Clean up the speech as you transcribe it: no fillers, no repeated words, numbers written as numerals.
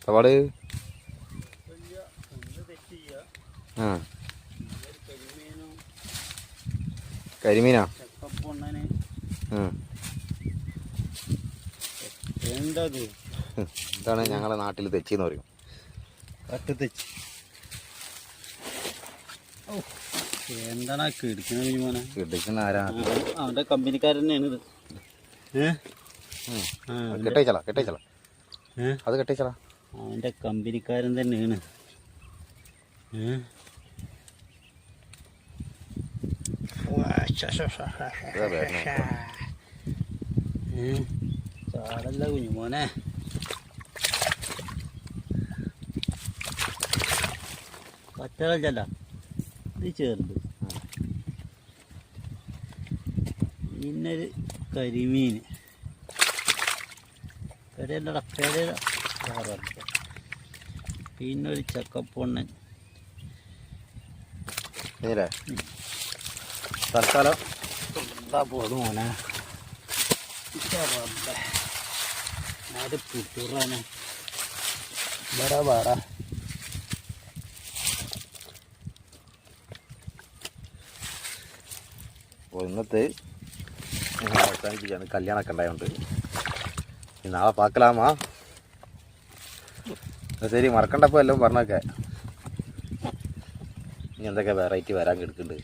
ഒരുപാട് കരിമീനാ ഇതാണ് ഞങ്ങളെ നാട്ടിൽ തെച്ചിന്ന് പറയും. കട്ടുതെച്ചി എന്താണ് കിടക്കുന്നത് മോനെ? കിടക്കുന്ന ആരാ? അവന്റെ കമ്പനിക്കാരൻ തന്നെയാണ് ഇത്. കെട്ടേച്ചല അത് കെട്ടേച്ചല അവന്റെ കമ്പനിക്കാരൻ തന്നെയാണ്. ചാടല്ല കുഞ്ഞുമോനെ. പച്ചക്കല്ല ഇത് ചെറുത്. പിന്നൊരു കരിമീൻ പിന്നൊരു ചക്കപ്പൊണ്ണൻ. തൽക്കാലം എന്താ പോത് മോനെ? പുട്ടുറാനെ വേറെ വേറെ ഇന്നത്തെ അവസാനിപ്പിച്ചാണ്. കല്യാണമൊക്കെ ഉണ്ടായതുകൊണ്ട് നാളെ പാക്കലാമാ. ശരി, മറക്കണ്ടപ്പോൾ എല്ലാം പറഞ്ഞൊക്കെ ഇനി എന്തൊക്കെ വെറൈറ്റി വരാൻ കിടക്കുന്നുണ്ട്.